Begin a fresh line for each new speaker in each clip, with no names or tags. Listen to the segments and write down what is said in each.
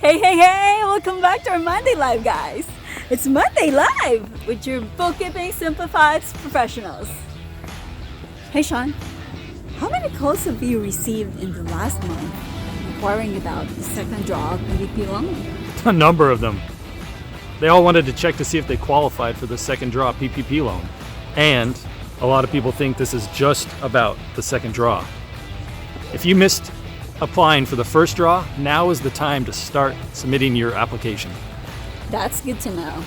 Hey, welcome back to our Monday Live, guys. It's Monday Live with your Bookkeeping Simplified professionals. Hey, Sean, how many calls have you received in the last month inquiring about the second draw of PPP loan?
A number of them. They all wanted to check to see if they qualified for the second draw PPP loan. And a lot of people think this is just about the second draw. If you missed applying for the first draw, now is the time to start submitting your application.
That's good to know.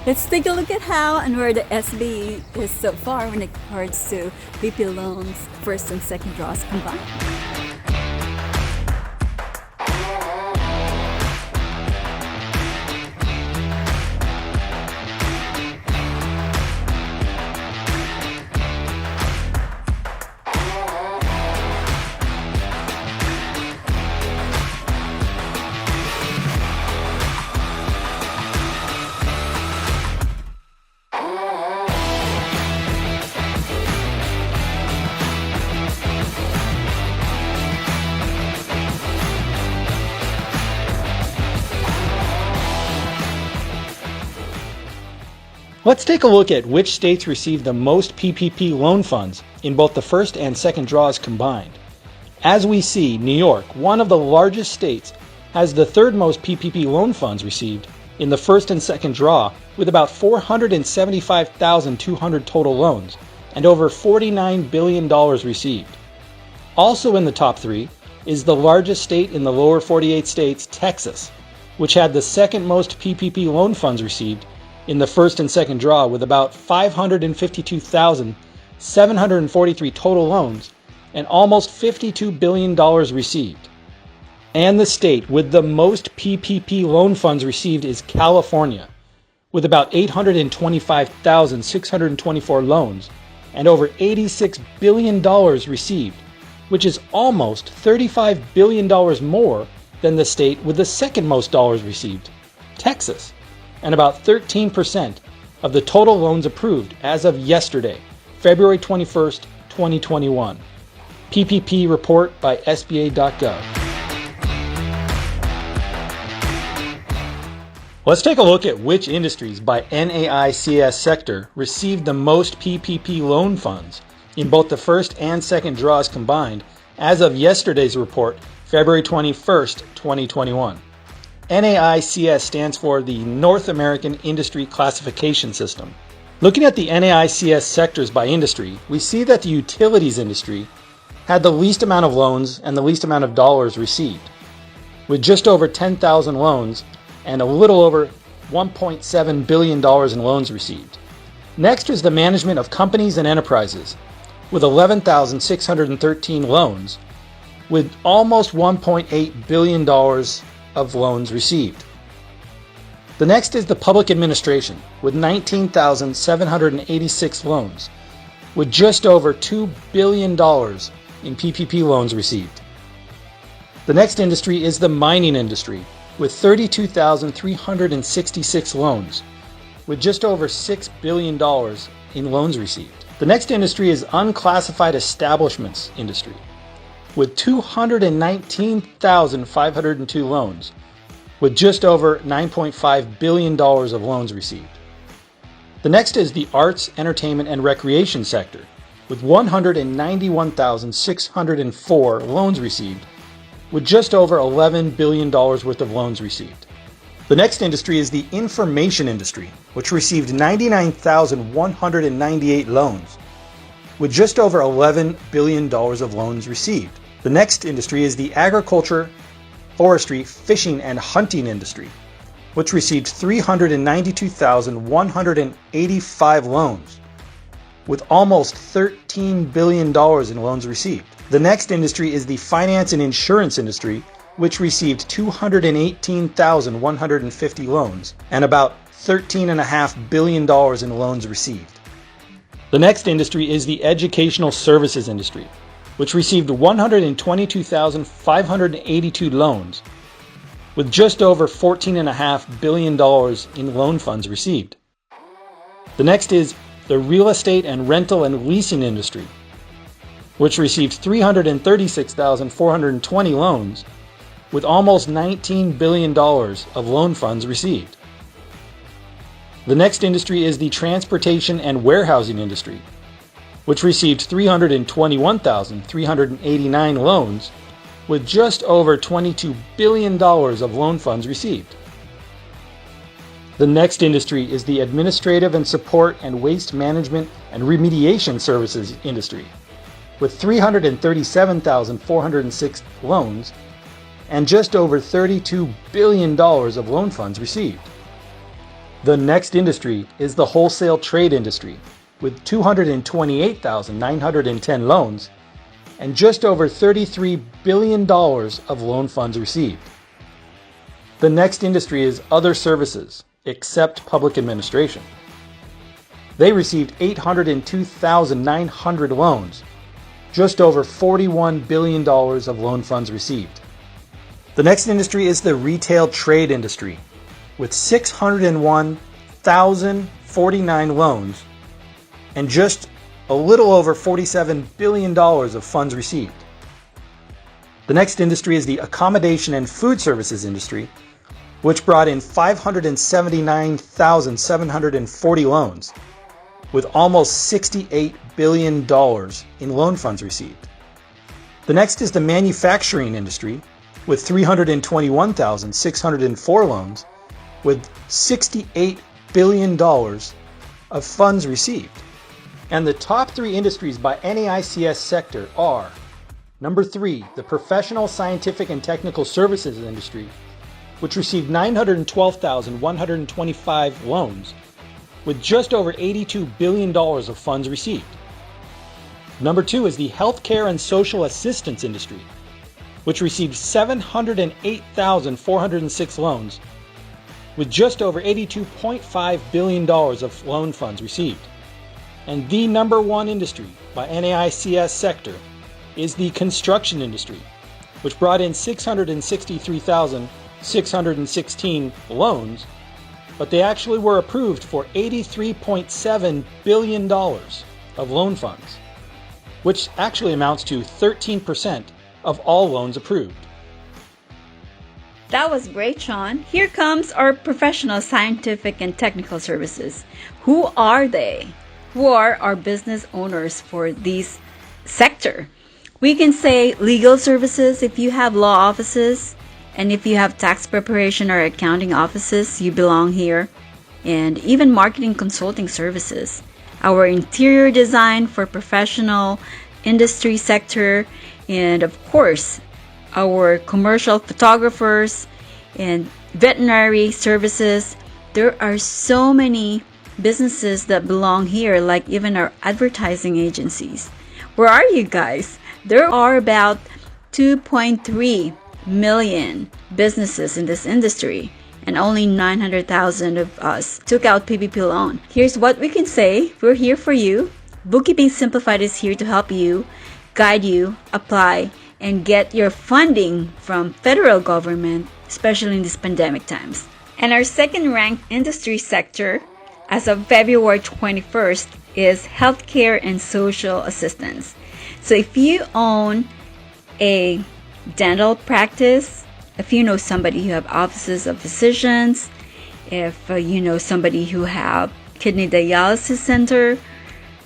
Let's take a look at how and where the SB is so far when it comes to PPP loans, first and second draws combined.
Let's take a look at which states received the most PPP loan funds in both the first and second draws combined. As we see, New York, one of the largest states, has the third most PPP loan funds received in the first and second draw, with about 475,200 total loans and over $49 billion received. Also in the top three is the largest state in the lower 48 states, Texas, which had the second most PPP loan funds received in the first and second draw, with about 552,743 total loans and almost $52 billion received. And the state with the most PPP loan funds received is California, with about 825,624 loans and over $86 billion received, which is almost $35 billion more than the state with the second most dollars received, Texas, and about 13% of the total loans approved as of yesterday, February 21st, 2021. PPP report by SBA.gov. Let's take a look at which industries by NAICS sector received the most PPP loan funds in both the first and second draws combined as of yesterday's report, February 21st, 2021. NAICS stands for the North American Industry Classification System. Looking at the NAICS sectors by industry, we see that the utilities industry had the least amount of loans and the least amount of dollars received, with just over 10,000 loans and a little over $1.7 billion in loans received. Next is the management of companies and enterprises, with 11,613 loans, with almost $1.8 billion of loans received. The next is the public administration, with 19,786 loans, with just over $2 billion in PPP loans received. The next industry is the mining industry, with 32,366 loans, with just over $6 billion in loans received. The next industry is unclassified establishments industry, with 219,502 loans, with just over $9.5 billion of loans received. The next is the arts, entertainment, and recreation sector, with 191,604 loans received, with just over $11 billion worth of loans received. The next industry is the information industry, which received 99,198 loans, with just over $11 billion of loans received. The next industry is the agriculture, forestry, fishing, and hunting industry, which received 392,185 loans, with almost $13 billion in loans received. The next industry is the finance and insurance industry, which received 218,150 loans and about $13.5 billion in loans received. The next industry is the educational services industry, which received 122,582 loans, with just over $14.5 billion in loan funds received. The next is the real estate and rental and leasing industry, which received 336,420 loans, with almost $19 billion of loan funds received. The next industry is the transportation and warehousing industry, which received 321,389 loans, with just over $22 billion of loan funds received. The next industry is the administrative and support and waste management and remediation services industry, with 337,406 loans and just over $32 billion of loan funds received. The next industry is the wholesale trade industry, with 228,910 loans and just over $33 billion of loan funds received. The next industry is other services, except public administration. They received 802,900 loans, just over $41 billion of loan funds received. The next industry is the retail trade industry, with 601,049 loans and just a little over $47 billion of funds received. The next industry is the accommodation and food services industry, which brought in 579,740 loans, with almost $68 billion in loan funds received. The next is the manufacturing industry, with 321,604 loans, with $68 billion of funds received. And the top three industries by NAICS sector are: number 3, the professional, scientific, and technical services industry, which received 912,125 loans, with just over $82 billion of funds received. Number 2 is the healthcare and social assistance industry, which received 708,406 loans, with just over $82.5 billion of loan funds received. And the number 1 industry by NAICS sector is the construction industry, which brought in 663,616 loans, but they actually were approved for $83.7 billion of loan funds, which actually amounts to 13% of all loans approved.
That was great, Sean. Here comes our professional, scientific, and technical services. Who are they? Who are our business owners for this sector? We can say legal services if you have law offices, and if you have tax preparation or accounting offices, you belong here. And even marketing consulting services. Our interior design for professional industry sector, and of course, our commercial photographers and veterinary services. There are so many businesses that belong here, like even our advertising agencies. Where are you guys? There are about 2.3 million businesses in this industry, and only 900,000 of us took out PPP loan. Here's what we can say. We're here for you. Bookkeeping Simplified is here to help you, guide you, apply, and get your funding from federal government, especially in these pandemic times. And our second ranked industry sector as of February 21st is healthcare and social assistance. So if you own a dental practice, if you know somebody who have offices of physicians, if you know somebody who have kidney dialysis center,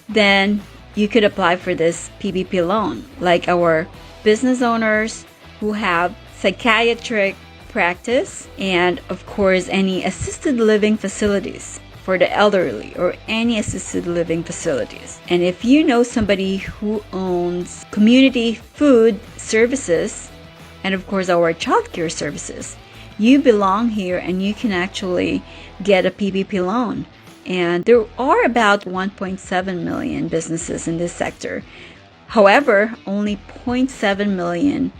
then you could apply for this PPP loan. Like our business owners who have psychiatric practice, and of course any assisted living facilities for the elderly, or any assisted living facilities. And if you know somebody who owns community food services, and of course our childcare services, you belong here and you can actually get a PPP loan. And there are about 1.7 million businesses in this sector. However, only 0.7 million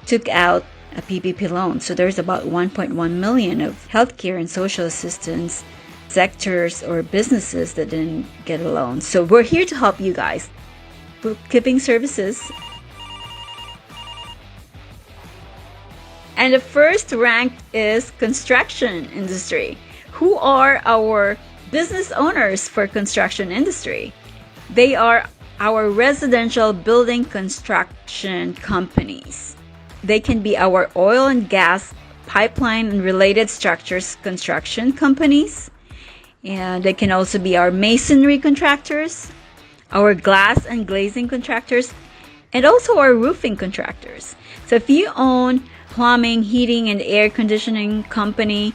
took out a PPP loan. So there's about 1.1 million of healthcare and social assistance sectors or businesses that didn't get a loan. So we're here to help you guys. Bookkeeping services. And the first rank is construction industry. Who are our business owners for construction industry? They are our residential building construction companies. They can be our oil and gas, pipeline and related structures construction companies. And they can also be our masonry contractors, our glass and glazing contractors, and also our roofing contractors. So if you own plumbing, heating, and air conditioning company,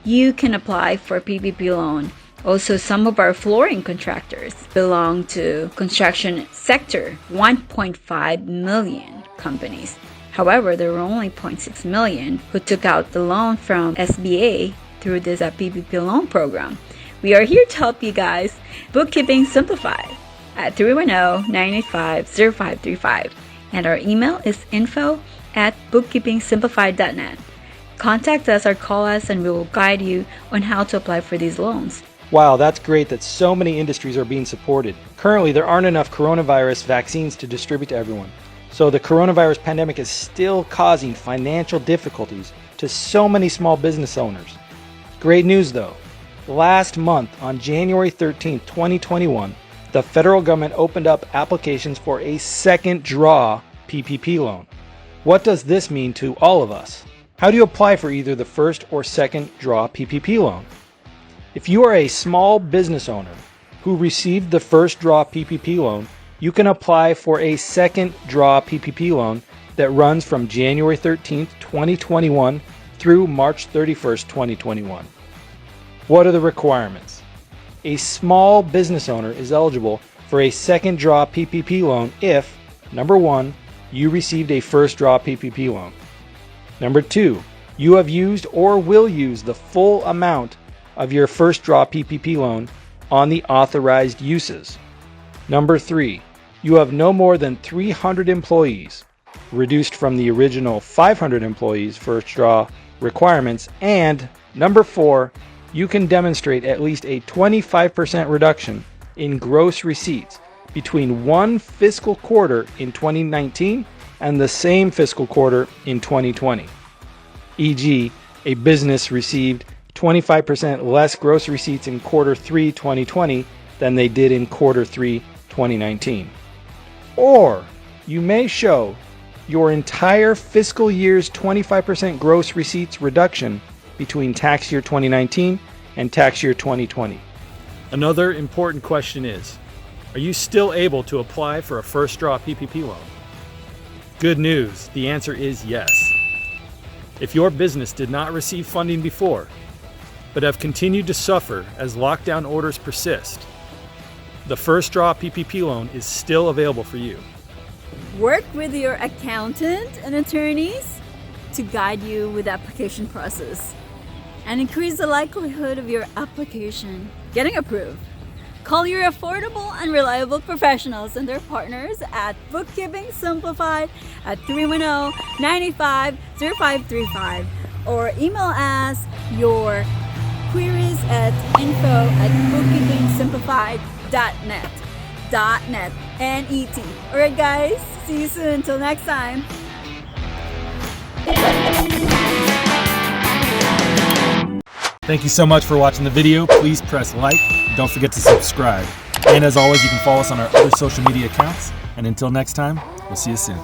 you can apply for a PPP loan. Also, some of our flooring contractors belong to construction sector, 1.5 million companies. However, there were only 0.6 million who took out the loan from SBA through this PPP loan program. We are here to help you guys. Bookkeeping Simplified at 310-985-0535. And our email is info@bookkeepingsimplified.net. Contact us or call us and we will guide you on how to apply for these loans.
Wow, that's great that so many industries are being supported. Currently, there aren't enough coronavirus vaccines to distribute to everyone. So the coronavirus pandemic is still causing financial difficulties to so many small business owners. Great news though. Last month, on January 13, 2021, the federal government opened up applications for a second draw PPP loan. What does this mean to all of us? How do you apply for either the first or second draw PPP loan? If you are a small business owner who received the first draw PPP loan, you can apply for a second draw PPP loan that runs from January 13, 2021 through March 31, 2021. What are the requirements? A small business owner is eligible for a second draw PPP loan if, number one, you received a first draw PPP loan. Number two, you have used or will use the full amount of your first draw PPP loan on the authorized uses. Number three, you have no more than 300 employees, reduced from the original 500 employees first draw requirements. And number four, you can demonstrate at least a 25% reduction in gross receipts between one fiscal quarter in 2019 and the same fiscal quarter in 2020. E.g., a business received 25% less gross receipts in quarter 3 2020 than they did in quarter 3 2019. Or you may show your entire fiscal year's 25% gross receipts reduction between tax year 2019 and tax year 2020.
Another important question is, are you still able to apply for a first draw PPP loan? Good news, the answer is yes. If your business did not receive funding before, but have continued to suffer as lockdown orders persist, the first draw PPP loan is still available for you.
Work with your accountant and attorneys to guide you with the application process and increase the likelihood of your application getting approved. Call your affordable and reliable professionals and their partners at Bookkeeping Simplified at 310-985-0535 or email us your queries at info@bookkeepingsimplified.net. .net. N-E-T. Alright guys, see you soon. Until next time.
Thank you so much for watching the video. Please press like. Don't forget to subscribe. And as always, you can follow us on our other social media accounts. And until next time, we'll see you soon.